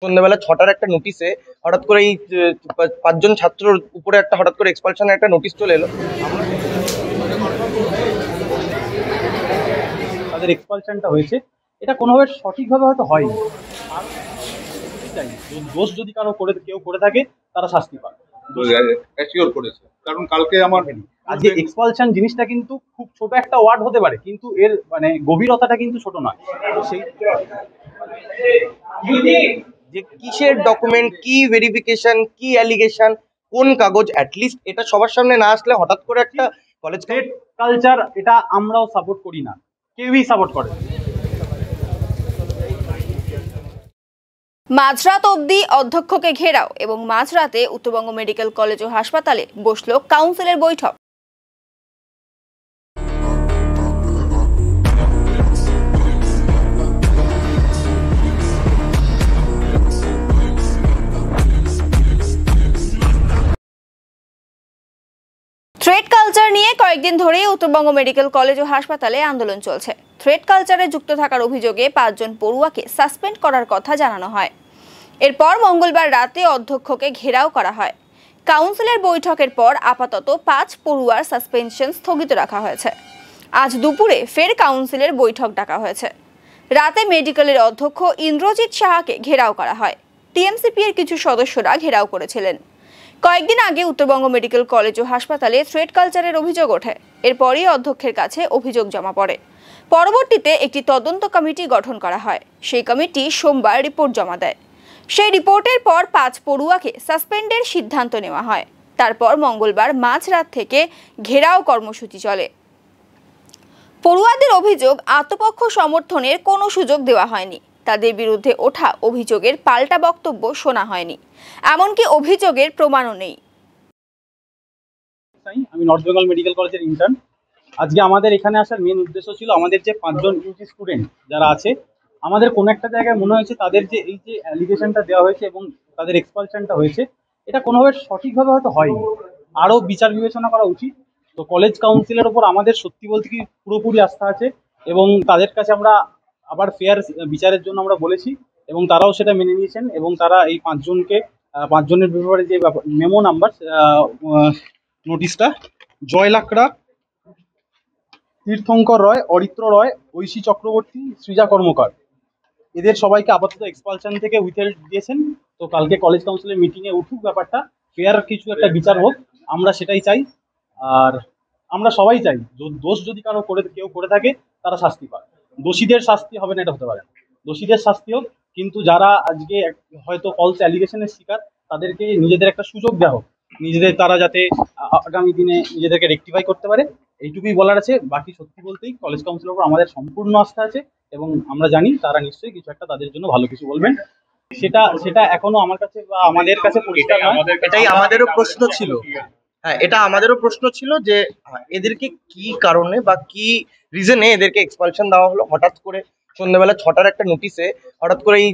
সন্ধ্যাবেলা 6টার একটা নোটিশে হঠাৎ করে এই 5 জন ছাত্রর উপরে একটা হঠাৎ করে এক্সপালশনের একটা নোটিশ চলে এলো। তাদের এক্সপালশনটা হয়েছে, এটা কোনোভাবে সঠিকভাবে হয়তো হয়নি। দোষ যদি কেউ করে থাকে তারা শাস্তি পায়। অ্যাসিওর করেছে, কারণ কালকে আমার আজকে এক্সপালশন জিনিসটা কিন্তু খুব ছোট একটা ওয়ার্ড হতে পারে, কিন্তু এর মানে গভীরতাটা কিন্তু ছোট নয়। সেই যে কিসের ডকুমেন্ট, কি ভেরিফিকেশন, কি অ্যালিগেশন, কোন কাগজ, অ্যাটলিস্ট এটা সবার সামনে না আসলে হঠাৎ করে একটা কলেজ স্টেট কালচার, এটা আমরাও সাপোর্ট করি না, কেউই সাপোর্ট করে। মাঝরাত অবধি অধ্যক্ষকে ঘেরাও এবং মাঝরাতে উত্তরবঙ্গ মেডিকেল কলেজ ও হাসপাতালে বসল কাউন্সিলের বৈঠক। থ্রেড কালচার নিয়ে কয়েকদিন ধরেই উত্তরবঙ্গ মেডিকেল কলেজ ও হাসপাতালে আন্দোলন চলছে। থ্রেড কালচারে যুক্ত থাকার অভিযোগে 5 জন পড়ুয়াকে সাসপেন্ড করার কথা জানানো হয়। এরপর মঙ্গলবার রাতে অধ্যক্ষকে ঘেরাও করা হয়। কাউন্সিলের বৈঠকের পর আপাতত 5 পড়ুয়ার সাসপেনশন স্থগিত রাখা হয়েছে। আজ দুপুরে ফের কাউন্সিলের বৈঠক ডাকা হয়েছে। রাতে মেডিকেলের অধ্যক্ষ ইন্দ্রজিৎ সাহাকে ঘেরাও করা হয়। টিএমসিপি এর কিছু সদস্যরা ঘেরাও করেছিলেন। কয়েকদিন আগে উত্তরবঙ্গ মেডিকেল কলেজ ও হাসপাতালে থ্রেড কালচারের অভিযোগ ওঠে। এরপরই অধ্যক্ষের কাছে অভিযোগ জমা পড়ে। পরবর্তীতে একটি তদন্ত কমিটি গঠন করা হয়। সেই কমিটি সোমবার রিপোর্ট জমা দেয়। সেই রিপোর্টের পর 5 পড়ুয়াকে সাসপেন্ডের সিদ্ধান্ত নেওয়া হয়। তারপর মঙ্গলবার মাঝরাত থেকে ঘেরাও কর্মসূচি চলে। পড়ুয়াদের অভিযোগ, আত্মপক্ষ সমর্থনের কোনো সুযোগ দেওয়া হয়নি। তাদের বিরুদ্ধে ওঠা অভিযোগের পাল্টা বক্তব্য শোনা হয়নি, এমনকি অভিযোগের প্রমাণও নেই। আমি নর্থ বেঙ্গল মেডিকেল কলেজের ইন্টার্ন। আজকে আমাদের এখানে আসার মেন উদ্দেশ্য ছিল, আমাদের যে 5 জন ইউজি স্টুডেন্ট যারা আছে, আমাদের কোনো একটা জায়গায় মনে হয়েছে তাদের যে এই যে অ্যালিগেশনটা দেওয়া হয়েছে এবং তাদের এক্সপালশনটা হয়েছে, এটা কোনোভাবে সঠিকভাবে হয়তো হয়নি, আরও বিচার বিবেচনা করা উচিত। তো কলেজ কাউন্সিলের ওপর আমাদের সত্যি বলতে কি পুরোপুরি আস্থা আছে, এবং তাদের কাছে আমরা আবার ফেয়ার বিচারের জন্য আমরা বলেছি, এবং তারাও সেটা মেনে নিয়েছেন। এবং তারা এই 5 জনের ব্যাপারে যে মেমো নাম্বার নোটিশটা, জয় লাকড়া, তীর্থঙ্কর রয়, অরিত্র রয়, ঐশী চক্রবর্তী, সৃজা কর্মকার, এদের সবাইকে আপাতত এক্সপালশন থেকে উইথহেল্ড দিয়েছেন। তো কালকে কলেজ কাউন্সিলের মিটিংয়ে উঠুক ব্যাপারটা, ফেয়ার কিছু একটা বিচার হোক, আমরা সেটাই চাই। আর আমরা সবাই চাই দোষ যদি কেউ করে থাকে তারা শাস্তি পায়। দোষীদের শাস্তি হবে না এটা হতে পারে না, দোষীদের শাস্তি হোক, কিন্তু যারা আজকে হয়তো ফলস অ্যালিগেশনের শিকার, তাদেরকে নিজেদের একটা সুযোগ দেওয়া হোক, তারা যাতে আগামী দিনে নিজেদেরকে রেকটিফাই করতে পারে, এইটুকুই বলার আছে। বাকি সত্যি বলতেই কলেজ কাউন্সিলের উপর আমাদের সম্পূর্ণ আস্থা আছে, এবং আমরা জানি তারা নিশ্চয়ই কিছু একটা তাদের জন্য ভালো কিছু বলবেন। সেটা এখনো আমার কাছে বা আমাদের কাছে পরিষ্কার নয়। এটাই আমাদেরও প্রশ্ন ছিল। হ্যাঁ, এটা আমাদেরও প্রশ্ন ছিল যে এদেরকে কি কারণে বা কি রিজনে এদেরকে এক্সপালশন দেওয়া হলো। হঠাৎ করে সন্ধ্যাবেলা 6টার একটা নোটিশে হঠাৎ করে এই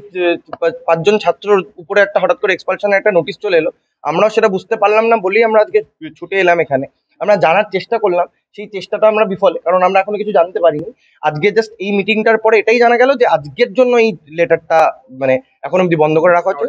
5 জন ছাত্রর উপরে একটা হঠাৎ করে এক্সপালশনের একটা নোটিশ চলে এলো। আমরাও সেটা বুঝতে পারলাম না বলেই আমরা আজকে ছুটে এলাম এখানে। আমরা জানার চেষ্টা করলাম, সেই চেষ্টাটা আমরা বিফলে, কারণ আমরা এখনো কিছু জানতে পারিনি। আজকে জাস্ট এই মিটিংটার পরে এটাই জানা গেল যে আজকের জন্য এই লেটারটা মানে এখন অব্দি বন্ধ করে রাখা হচ্ছে,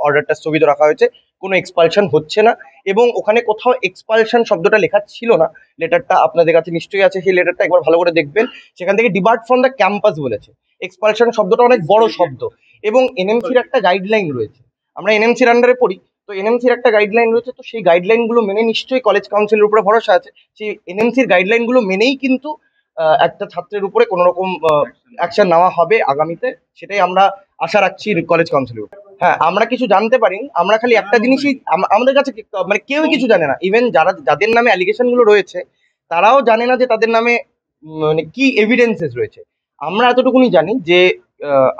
অর্ডারটা স্থগিত রাখা হয়েছে, কোনো এক্সপালশন হচ্ছে না। এবং ওখানে কোথাও এক্সপালশন শব্দটা লেখা ছিল না। লেটারটা আপনাদের কাছে নিশ্চয়ই আছে, সেই লেটারটা একবার ভালো করে দেখবেন। সেখান থেকে ডিবার্ট ফ্রম দ্য ক্যাম্পাস বলেছে। এক্সপালশন শব্দটা অনেক বড় শব্দ, এবং এনএমসির একটা গাইডলাইন রয়েছে। আমরা এনএমসির আন্ডারে পড়ি, তো এনএমসির একটা গাইডলাইন রয়েছে। তো সেই গাইডলাইনগুলো মেনে নিশ্চয়ই কলেজ কাউন্সিলের উপরে ভরসা আছে, সেই এনএমসির গাইডলাইনগুলো মেনেই কিন্তু একটা ছাত্রের উপরে কোনো রকম অ্যাকশন নেওয়া হবে আগামীতে, সেটাই আমরা আশা রাখছি কলেজ কাউন্সিলের উপর। হ্যাঁ, আমরা কিছু জানতে পারিনি। আমরা খালি একটা জিনিসই, আমাদের কাছে মানে কেউই কিছু জানে না। ইভেন যাদের নামে অ্যালিগেশন গুলো রয়েছে, তারাও জানে না যে তাদের নামে মানে কি এভিডেন্সেস রয়েছে। আমরা এতটুকুনি জানি যে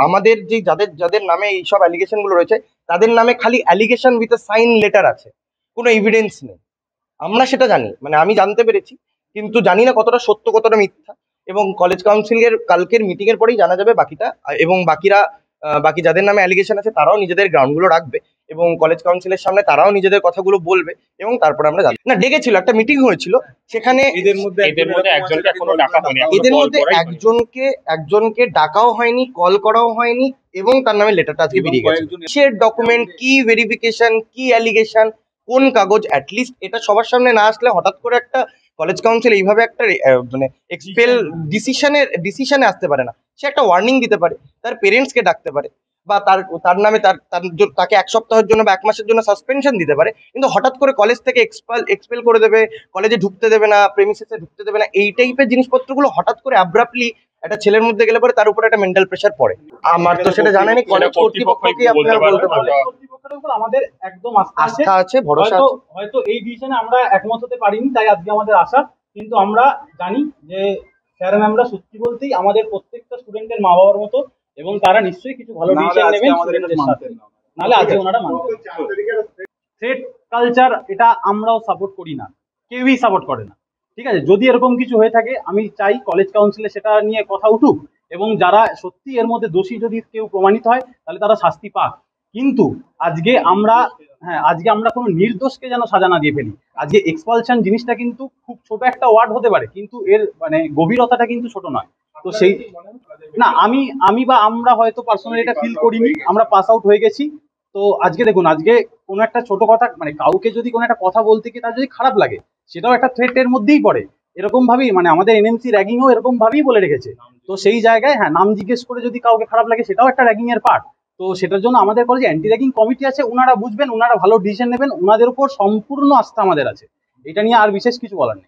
আমাদের যে যাদের নামে এইসব অ্যালিগেশন গুলো রয়েছে, তাদের নামে খালি allegation with a sign letter আছে, কোনো এভিডেন্স নেই। আমরা সেটা জানি, মানে আমি জানতে পেরেছি, কিন্তু জানি না কতটা সত্য কতটা মিথ্যা। এবং কলেজ কাউন্সিলের কালকের মিটিং এর পরেই জানা যাবে বাকিটা। এবং বাকি যাদের নামে অ্যালিগেশন আছে তারাও নিজেদের গ্রাউন্ডগুলো রাখবে, এবং কলেজ কাউন্সিলের সামনে তারাও নিজেদের কথাগুলো বলবে, এবং তারপরে আমরা জানবো। না, ডেকেছিল, একটা মিটিং হয়েছিল সেখানে। এদের মধ্যে একজনকে ডাকাও হয়নি, কল করাও হয়নি, এবং তার নামে লেটারটা আজকে এবং বেরিয়ে গেছে। কয়েকজন- কিসের ডকুমেন্ট, কি ভেরিফিকেশন, কি অ্যালিগেশন, কোন কাগজ, অ্যাটলিস্ট এটা সবার সামনে না আসলে হঠাৎ করে একটা কলেজ কাউন্সিল এইভাবে একটা মানে এক্সপেল ডিসিশনে আসতে পারে না। সে একটা ওয়ার্নিং দিতে পারে, তার পেরেন্টসকে ডাকতে পারে, বা তার নামে তাকে 1 সপ্তাহের জন্য বা 1 মাসের জন্য সাসপেনশন দিতে পারে। কিন্তু হঠাৎ করে কলেজ থেকে এক্সপেল করে দেবে, কলেজে ঢুকতে দেবে না, প্রেমিসেসে ঢুকতে দেবে না, এই টাইপের জিনিসপত্রগুলো হঠাৎ করে অ্যাব্রাপ্টলি একটা ছেলের মধ্যে গেলে পরে তার উপরে একটা মেন্টাল প্রেশার পড়ে। আমার তো সেটা জানেনি, কলেজ কর্তৃপক্ষকে আপনারা বলতে পারবেন। কর্তৃপক্ষের উপর আমাদের একদম আস্থা আছে। আস্থা আছে, ভরসা হয়তো আছে। হয়তো এই ডিসিশনে আমরা একমত হতে পারিনি, তাই আজকে আমাদের আশা। কিন্তু আমরা জানি যে স্যার ম্যামরা সত্যি বলতেই আমাদের প্রত্যেকটা স্টুডেন্টের মা বাবার মতো, এবং তারা নিশ্চয়ই কিছু ভালো নাহলে ডিসিশন আজকে নেবেন আমাদের এটা স্টুডেন্টদের সাথে, মানতেন না। নাহলে আজকে ওনারা মানবেন। থ্রেট কালচার এটা আমরাও সাপোর্ট করি না, কেউই সাপোর্ট করে না। ঠিক আছে, যদি এরকম কিছু হয়ে থাকে আমি চাই কলেজ কাউন্সিলে সেটা নিয়ে কথা উঠুক, এবং যারা সত্যি এর মধ্যে দোষী যদি কেউ প্রমাণিত হয় তাহলে তারা শাস্তি পাক। কিন্তু আজকে আমরা কোনো নির্দোষকে যেন সাজা না দিয়ে ফেলি। আজকে এক্সপালশন জিনিসটা কিন্তু খুব ছোট একটা ওয়ার্ড হতে পারে, কিন্তু এর মানে গভীরতাটা কিন্তু ছোট নয়। তো সেই না, আমি বা আমরা হয়তো পার্সোনালি এটা ফিল করিনি, আমরা পাস আউট হয়ে গেছি। তো আজকে দেখুন, আজকে কোনো একটা ছোট কথা মানে কাউকে যদি কোনো একটা কথা বলতে গিয়ে তার যদি খারাপ লাগে, সেটাও একটা থ্রেটের মধ্যেই পড়ে। এরকম ভাবেই মানে আমাদের এনএমসি র্যাগিংও এরকম ভাবেই বলে রেখেছে। তো সেই জায়গায় নাম জিজ্ঞেস করে যদি কাউকে খারাপ লাগে, সেটাও একটা র্যাগিং এর পার্ট। তো সেটার জন্য আমাদের কলেজে অ্যান্টি র্যাগিং কমিটি আছে, ওনারা বুঝবেন, ওনারা ভালো ডিসিশন নেবেন, ওনাদের উপর সম্পূর্ণ আস্থা আমাদের আছে। এটা নিয়ে আর বিশেষ কিছু বলার নেই।